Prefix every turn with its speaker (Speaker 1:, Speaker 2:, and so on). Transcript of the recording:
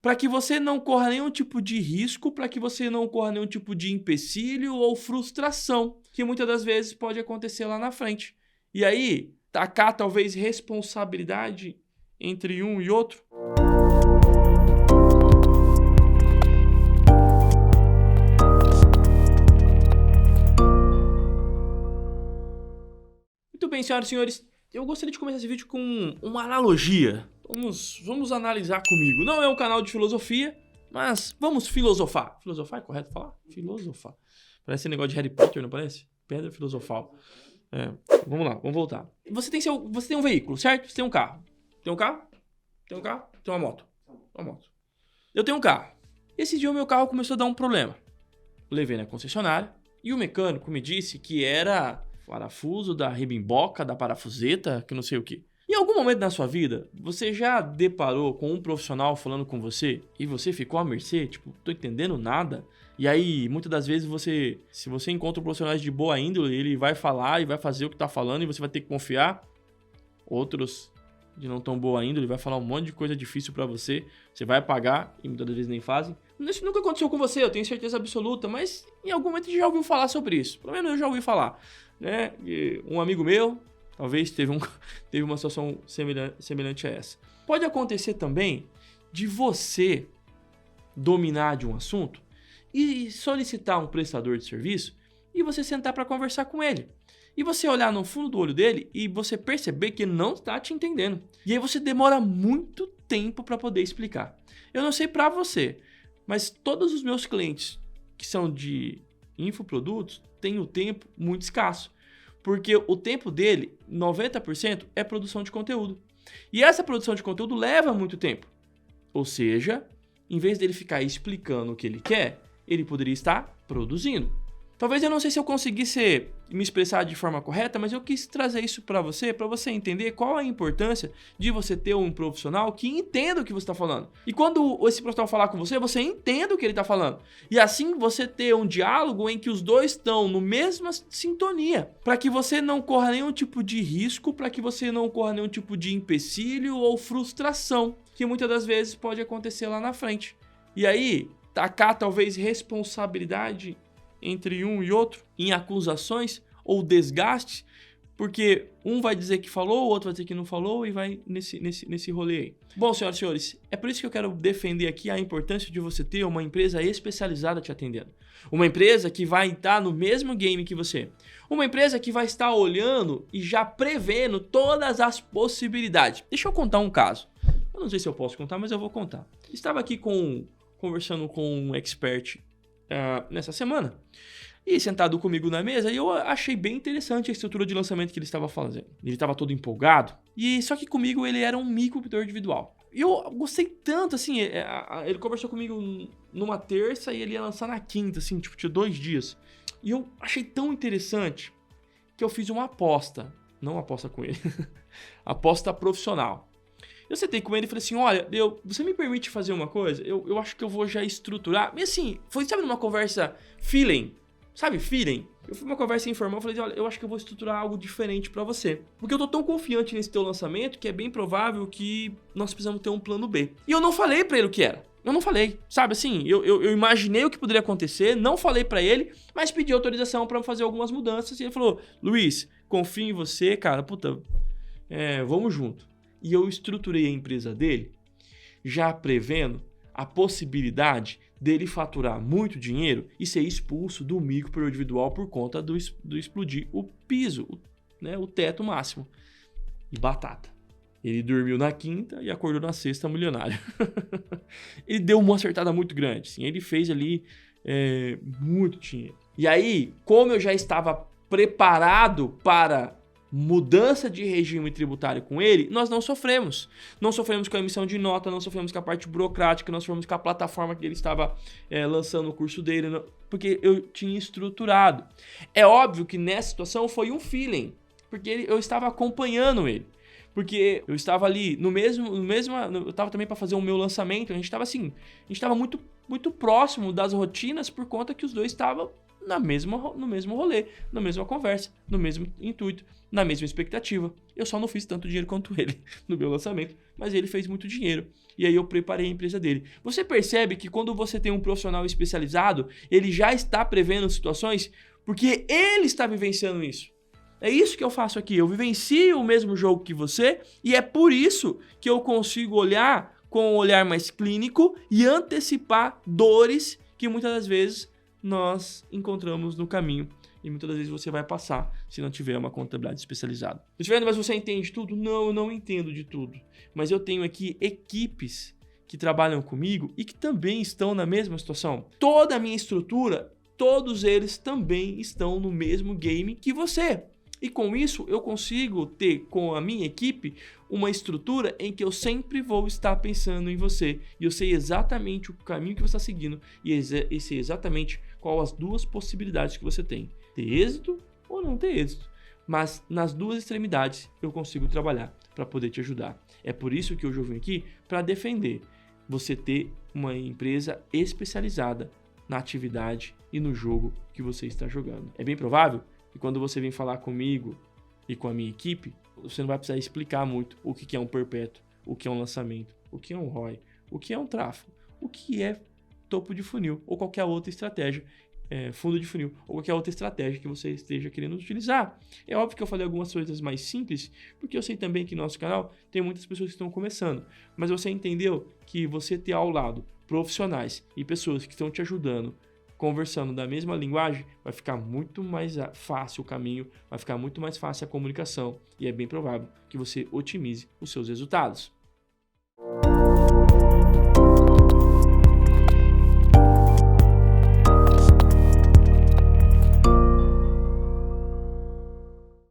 Speaker 1: para que você não corra nenhum tipo de risco, para que você não corra nenhum tipo de empecilho ou frustração, que muitas das vezes pode acontecer lá na frente. E aí, tacar talvez responsabilidade entre um e outro. Muito bem, senhoras e senhores, eu gostaria de começar esse vídeo com uma analogia. Vamos analisar comigo. Não é um canal de filosofia, mas vamos filosofar. Filosofar é correto falar? Filosofar. Parece esse negócio de Harry Potter, não parece? Pedra filosofal. Vamos lá, vamos voltar. Você tem um veículo, certo? Você tem um carro. Tem um carro? Tem um carro? Tem uma moto. Uma moto. Eu tenho um carro. Esse dia o meu carro começou a dar um problema. Levei na concessionária e o mecânico me disse que era parafuso da ribimboca, da parafuseta, que não sei o que. Em algum momento na sua vida, você já deparou com um profissional falando com você e você ficou à mercê? Tipo, tô entendendo nada. E aí, muitas das vezes, se você encontra um profissional de boa índole, ele vai falar e vai fazer o que tá falando e você vai ter que confiar. Outros de não tão boa índole, vai falar um monte de coisa difícil pra você. Você vai pagar e muitas das vezes nem fazem. Isso nunca aconteceu com você, eu tenho certeza absoluta, mas em algum momento já ouviu falar sobre isso. Pelo menos eu já ouvi falar. Né? E um amigo meu, talvez teve uma situação semelhante a essa. Pode acontecer também de você dominar de um assunto e solicitar um prestador de serviço e você sentar para conversar com ele. E você olhar no fundo do olho dele e você perceber que ele não está te entendendo. E aí você demora muito tempo para poder explicar. Eu não sei para você, mas todos os meus clientes que são de infoprodutos têm o tempo muito escasso. Porque o tempo dele, 90%, é produção de conteúdo. E essa produção de conteúdo leva muito tempo. Ou seja, em vez dele ficar explicando o que ele quer, ele poderia estar produzindo. Talvez eu não sei se eu conseguisse me expressar de forma correta, mas eu quis trazer isso para você entender qual a importância de você ter um profissional que entenda o que você está falando. E quando esse profissional falar com você, você entenda o que ele está falando. E assim você ter um diálogo em que os dois estão no mesma sintonia, para que você não corra nenhum tipo de risco, para que você não corra nenhum tipo de empecilho ou frustração, que muitas das vezes pode acontecer lá na frente. E aí, tacar talvez responsabilidade entre um e outro, em acusações ou desgaste, porque um vai dizer que falou, o outro vai dizer que não falou e vai nesse rolê aí. Bom, senhoras e senhores, é por isso que eu quero defender aqui a importância de você ter uma empresa especializada te atendendo. Uma empresa que vai estar no mesmo game que você. Uma empresa que vai estar olhando e já prevendo todas as possibilidades. Deixa eu contar um caso. Eu não sei se eu posso contar, mas eu vou contar. Estava aqui conversando com um expert nessa semana, e sentado comigo na mesa, e eu achei bem interessante a estrutura de lançamento que ele estava fazendo. Ele estava todo empolgado, e só que comigo ele era um microempreendedor individual. E eu gostei tanto, assim, ele conversou comigo numa terça e ele ia lançar na quinta, assim, tipo, tinha 2 dias. E eu achei tão interessante que eu fiz uma aposta, não uma aposta com ele, aposta profissional. Eu sentei com ele e falei assim, olha, você me permite fazer uma coisa? Eu acho que eu vou já estruturar. E assim, foi, sabe, numa conversa feeling? Sabe, feeling? Eu fui numa conversa informal e falei, olha, eu acho que eu vou estruturar algo diferente pra você. Porque eu tô tão confiante nesse teu lançamento que é bem provável que nós precisamos ter um plano B. E eu não falei pra ele o que era. Eu não falei, sabe, assim, eu imaginei o que poderia acontecer, não falei pra ele, mas pedi autorização pra fazer algumas mudanças. E ele falou, Luiz, confio em você, cara, puta, vamos junto. E eu estruturei a empresa dele já prevendo a possibilidade dele faturar muito dinheiro e ser expulso do micro para o individual por conta do explodir o piso, né, o teto máximo. E batata. Ele dormiu na quinta e acordou na sexta milionário. Ele deu uma acertada muito grande. Assim, ele fez ali muito dinheiro. E aí, como eu já estava preparado para mudança de regime tributário com ele, nós não sofremos. Não sofremos com a emissão de nota, não sofremos com a parte burocrática, não sofremos com a plataforma que ele estava lançando o curso dele, porque eu tinha estruturado. É óbvio que nessa situação foi um feeling, porque eu estava acompanhando ele. Porque eu estava ali eu estava também para fazer o meu lançamento, a gente estava muito, muito próximo das rotinas por conta que os dois estavam no mesmo rolê, na mesma conversa, no mesmo intuito, na mesma expectativa. Eu só não fiz tanto dinheiro quanto ele no meu lançamento, mas ele fez muito dinheiro. E aí eu preparei a empresa dele. Você percebe que quando você tem um profissional especializado, ele já está prevendo situações porque ele está vivenciando isso. É isso que eu faço aqui. Eu vivencio o mesmo jogo que você e é por isso que eu consigo olhar com um olhar mais clínico e antecipar dores que muitas das vezes nós encontramos no caminho e muitas das vezes você vai passar se não tiver uma contabilidade especializada. Mas você entende tudo? Não, eu não entendo de tudo. Mas eu tenho aqui equipes que trabalham comigo e que também estão na mesma situação. Toda a minha estrutura, todos eles também estão no mesmo game que você. E com isso eu consigo ter com a minha equipe uma estrutura em que eu sempre vou estar pensando em você. E eu sei exatamente o caminho que você está seguindo e sei exatamente qual as duas possibilidades que você tem. Ter êxito ou não ter êxito. Mas nas duas extremidades eu consigo trabalhar para poder te ajudar. É por isso que hoje eu vim aqui para defender você ter uma empresa especializada na atividade e no jogo que você está jogando. É bem provável que quando você vem falar comigo e com a minha equipe, você não vai precisar explicar muito o que é um perpétuo, o que é um lançamento, o que é um ROI, o que é um tráfego, o que é topo de funil ou qualquer outra estratégia, fundo de funil ou qualquer outra estratégia que você esteja querendo utilizar. É óbvio que eu falei algumas coisas mais simples, porque eu sei também que no nosso canal tem muitas pessoas que estão começando, mas você entendeu que você ter ao lado profissionais e pessoas que estão te ajudando, conversando da mesma linguagem, vai ficar muito mais fácil o caminho, vai ficar muito mais fácil a comunicação e é bem provável que você otimize os seus resultados.